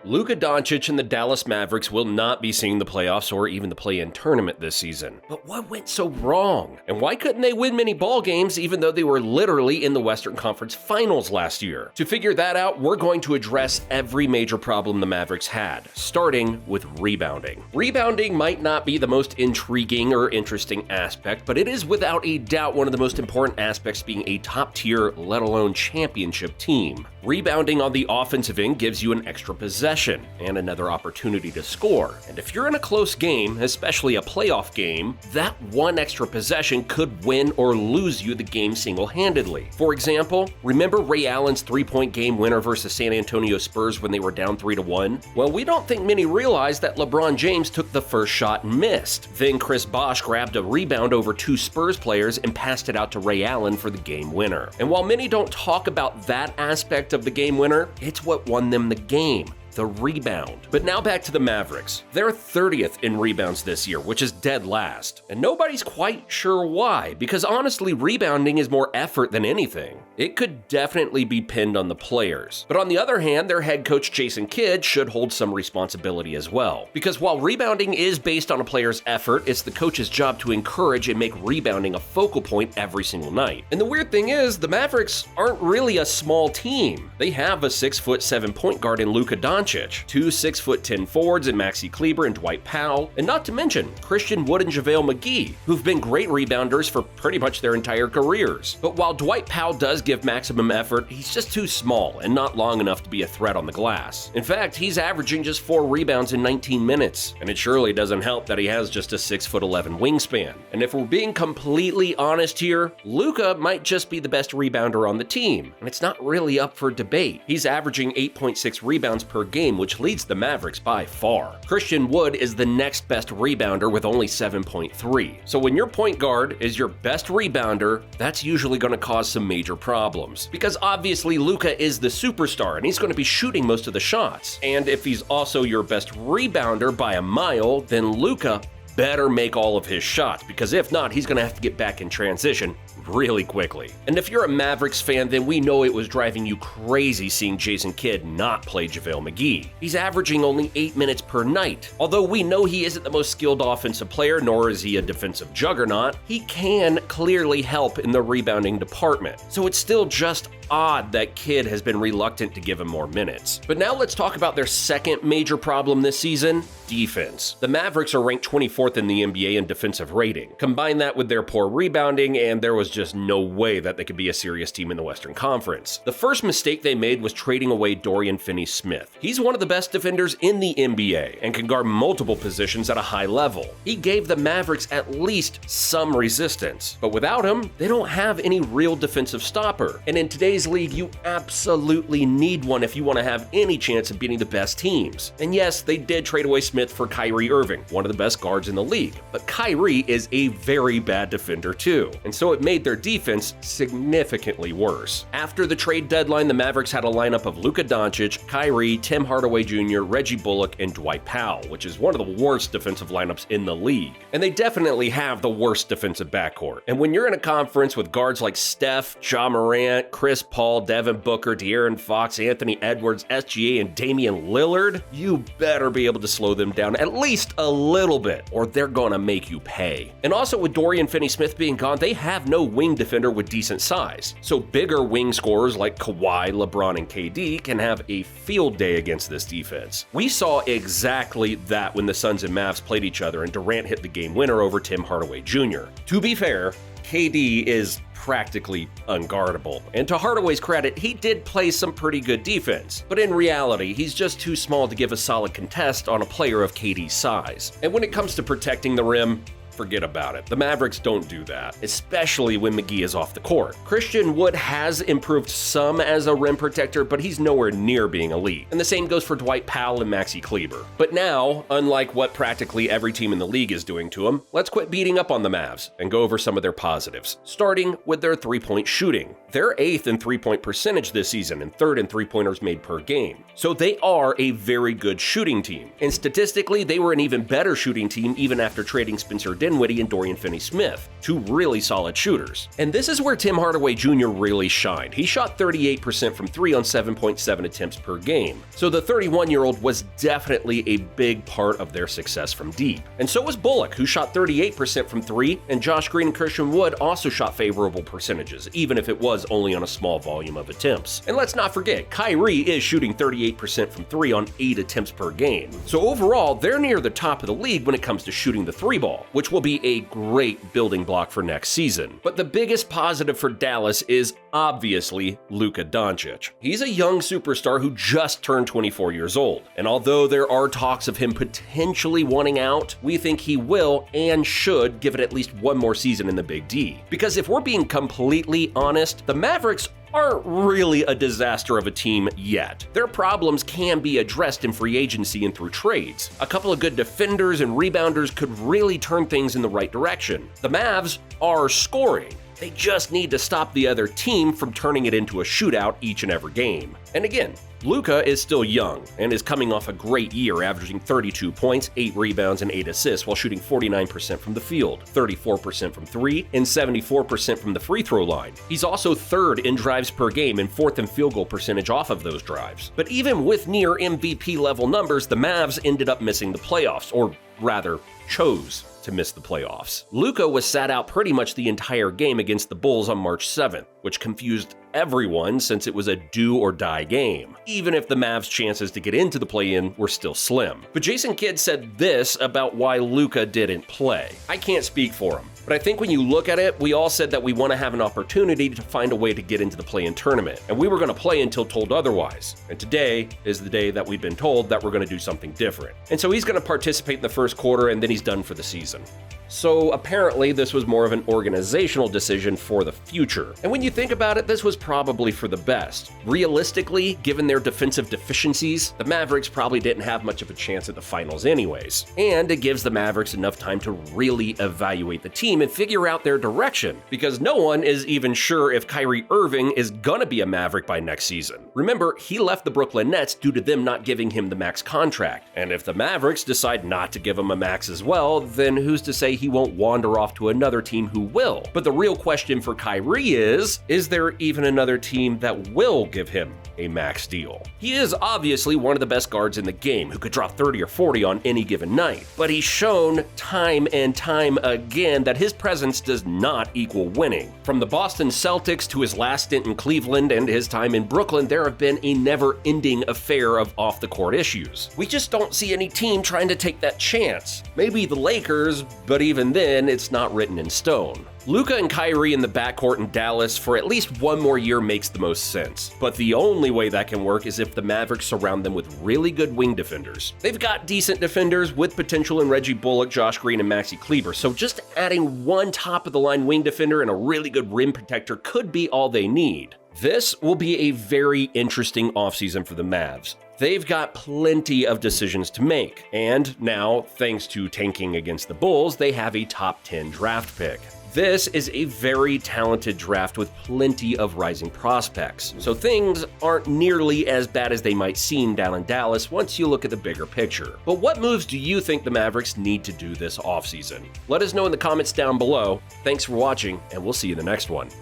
Luka Doncic and the Dallas Mavericks will not be seeing the playoffs or even the play-in tournament this season. But what went so wrong? And why couldn't they win many ball games even though they were literally in the Western Conference Finals last year? To figure that out, we're going to address every major problem the Mavericks had, starting with rebounding. Rebounding might not be the most intriguing or interesting aspect, but it is without a doubt one of the most important aspects being a top-tier, let alone championship team. Rebounding on the offensive end gives you an extra possession and another opportunity to score. And if you're in a close game, especially a playoff game, that one extra possession could win or lose you the game single-handedly. For example, remember Ray Allen's three-point game winner versus San Antonio Spurs when they were down 3-1? Well, we don't think many realized that LeBron James took the first shot and missed. Then Chris Bosh grabbed a rebound over two Spurs players and passed it out to Ray Allen for the game winner. And while many don't talk about that aspect of the game winner, it's what won them the game. The rebound. But now back to the Mavericks. They're 30th in rebounds this year, which is dead last. And nobody's quite sure why, because honestly, rebounding is more effort than anything. It could definitely be pinned on the players. But on the other hand, their head coach Jason Kidd should hold some responsibility as well. Because while rebounding is based on a player's effort, it's the coach's job to encourage and make rebounding a focal point every single night. And the weird thing is, the Mavericks aren't really a small team. They have a 6'7" point guard in Luca Doncic, two 6'10" forwards in Maxi Kleber and Dwight Powell, and not to mention Christian Wood and JaVale McGee, who've been great rebounders for pretty much their entire careers. But while Dwight Powell does give maximum effort, he's just too small and not long enough to be a threat on the glass. In fact, he's averaging just 4 rebounds in 19 minutes, and it surely doesn't help that he has just a 6'11" wingspan. And if we're being completely honest here, Luka might just be the best rebounder on the team, and it's not really up for debate. He's averaging 8.6 rebounds per game, which leads the Mavericks by far. Christian Wood is the next best rebounder with only 7.3. So when your point guard is your best rebounder, that's usually going to cause some major problems. Because obviously Luka is the superstar and he's going to be shooting most of the shots. And if he's also your best rebounder by a mile, then Luka better make all of his shots, because if not, he's going to have to get back in transition really quickly. And if you're a Mavericks fan, then we know it was driving you crazy seeing Jason Kidd not play JaVale McGee. He's averaging only 8 minutes per night. Although we know he isn't the most skilled offensive player, nor is he a defensive juggernaut, he can clearly help in the rebounding department. So it's still just odd that Kidd has been reluctant to give him more minutes. But now let's talk about their second major problem this season: defense. The Mavericks are ranked 24th in the NBA in defensive rating. Combine that with their poor rebounding, and there was just no way that they could be a serious team in the Western Conference. The first mistake they made was trading away Dorian Finney-Smith. He's one of the best defenders in the NBA and can guard multiple positions at a high level. He gave the Mavericks at least some resistance, but without him, they don't have any real defensive stopper. And in today's league, you absolutely need one if you want to have any chance of beating the best teams. And yes, they did trade away Smith for Kyrie Irving, one of the best guards in the league, but Kyrie is a very bad defender too, and so it made their defense significantly worse. After the trade deadline, the Mavericks had a lineup of Luka Doncic, Kyrie, Tim Hardaway Jr., Reggie Bullock, and Dwight Powell, which is one of the worst defensive lineups in the league. And they definitely have the worst defensive backcourt. And when you're in a conference with guards like Steph, Ja Morant, Chris Paul, Devin Booker, De'Aaron Fox, Anthony Edwards, SGA, and Damian Lillard, you better be able to slow them down at least a little bit, or they're gonna make you pay. And also with Dorian Finney-Smith being gone, they have no wing defender with decent size. So bigger wing scorers like Kawhi, LeBron, and KD can have a field day against this defense. We saw exactly that when the Suns and Mavs played each other and Durant hit the game winner over Tim Hardaway Jr. To be fair, KD is practically unguardable. And to Hardaway's credit, he did play some pretty good defense. But in reality, he's just too small to give a solid contest on a player of KD's size. And when it comes to protecting the rim, forget about it. The Mavericks don't do that, especially when McGee is off the court. Christian Wood has improved some as a rim protector, but he's nowhere near being elite. And the same goes for Dwight Powell and Maxi Kleber. But now, unlike what practically every team in the league is doing to him, let's quit beating up on the Mavs and go over some of their positives, starting with their three-point shooting. They're 8th in three-point percentage this season and 3rd in three-pointers made per game. So they are a very good shooting team. And statistically, they were an even better shooting team even after trading Spencer Dinwiddie and Dorian Finney-Smith, two really solid shooters. And this is where Tim Hardaway Jr. really shined. He shot 38% from 3 on 7.7 attempts per game. So the 31-year-old was definitely a big part of their success from deep. And so was Bullock, who shot 38% from 3, and Josh Green and Christian Wood also shot favorable percentages, even if it was only on a small volume of attempts. And let's not forget, Kyrie is shooting 38% from 3 on 8 attempts per game. So overall, they're near the top of the league when it comes to shooting the 3-ball, which will be a great building block for next season. But the biggest positive for Dallas is obviously Luka Doncic. He's a young superstar who just turned 24 years old. And although there are talks of him potentially wanting out, we think he will and should give it at least one more season in the Big D. Because if we're being completely honest, the Mavericks aren't really a disaster of a team yet. Their problems can be addressed in free agency and through trades. A couple of good defenders and rebounders could really turn things in the right direction. The Mavs are scoring. They just need to stop the other team from turning it into a shootout each and every game. And again, Luka is still young and is coming off a great year, averaging 32 points, 8 rebounds, and 8 assists while shooting 49% from the field, 34% from 3, and 74% from the free throw line. He's also third in drives per game and fourth in field goal percentage off of those drives. But even with near MVP level numbers, the Mavs ended up missing the playoffs, or rather, chose to miss the playoffs. Luka was sat out pretty much the entire game against the Bulls on March 7th, which confused everyone since it was a do-or-die game, even if the Mavs' chances to get into the play-in were still slim. But Jason Kidd said this about why Luka didn't play. I can't speak for him, but I think when you look at it, we all said that we want to have an opportunity to find a way to get into the play-in tournament, and we were going to play until told otherwise. And today is the day that we've been told that we're going to do something different. And so he's going to participate in the first quarter, and then he's done for the season. So apparently this was more of an organizational decision for the future. And when you think about it, this was probably for the best. Realistically, given their defensive deficiencies, the Mavericks probably didn't have much of a chance at the finals anyways. And it gives the Mavericks enough time to really evaluate the team and figure out their direction, because no one is even sure if Kyrie Irving is gonna be a Maverick by next season. Remember, he left the Brooklyn Nets due to them not giving him the max contract. And if the Mavericks decide not to give him a max as well, then who's to say he won't wander off to another team who will? But the real question for Kyrie is there even another team that will give him a max deal? He is obviously one of the best guards in the game who could drop 30 or 40 on any given night, but he's shown time and time again that his presence does not equal winning. From the Boston Celtics to his last stint in Cleveland and his time in Brooklyn, there have been a never-ending affair of off-the-court issues. We just don't see any team trying to take that chance. Maybe the Lakers, but even then, it's not written in stone. Luka and Kyrie in the backcourt in Dallas for at least one more year makes the most sense. But the only way that can work is if the Mavericks surround them with really good wing defenders. They've got decent defenders with potential in Reggie Bullock, Josh Green, and Maxi Kleber, so just adding one top-of-the-line wing defender and a really good rim protector could be all they need. This will be a very interesting offseason for the Mavs. They've got plenty of decisions to make, and now, thanks to tanking against the Bulls, they have a top 10 draft pick. This is a very talented draft with plenty of rising prospects, so things aren't nearly as bad as they might seem down in Dallas once you look at the bigger picture. But what moves do you think the Mavericks need to do this offseason? Let us know in the comments down below. Thanks for watching, and we'll see you in the next one.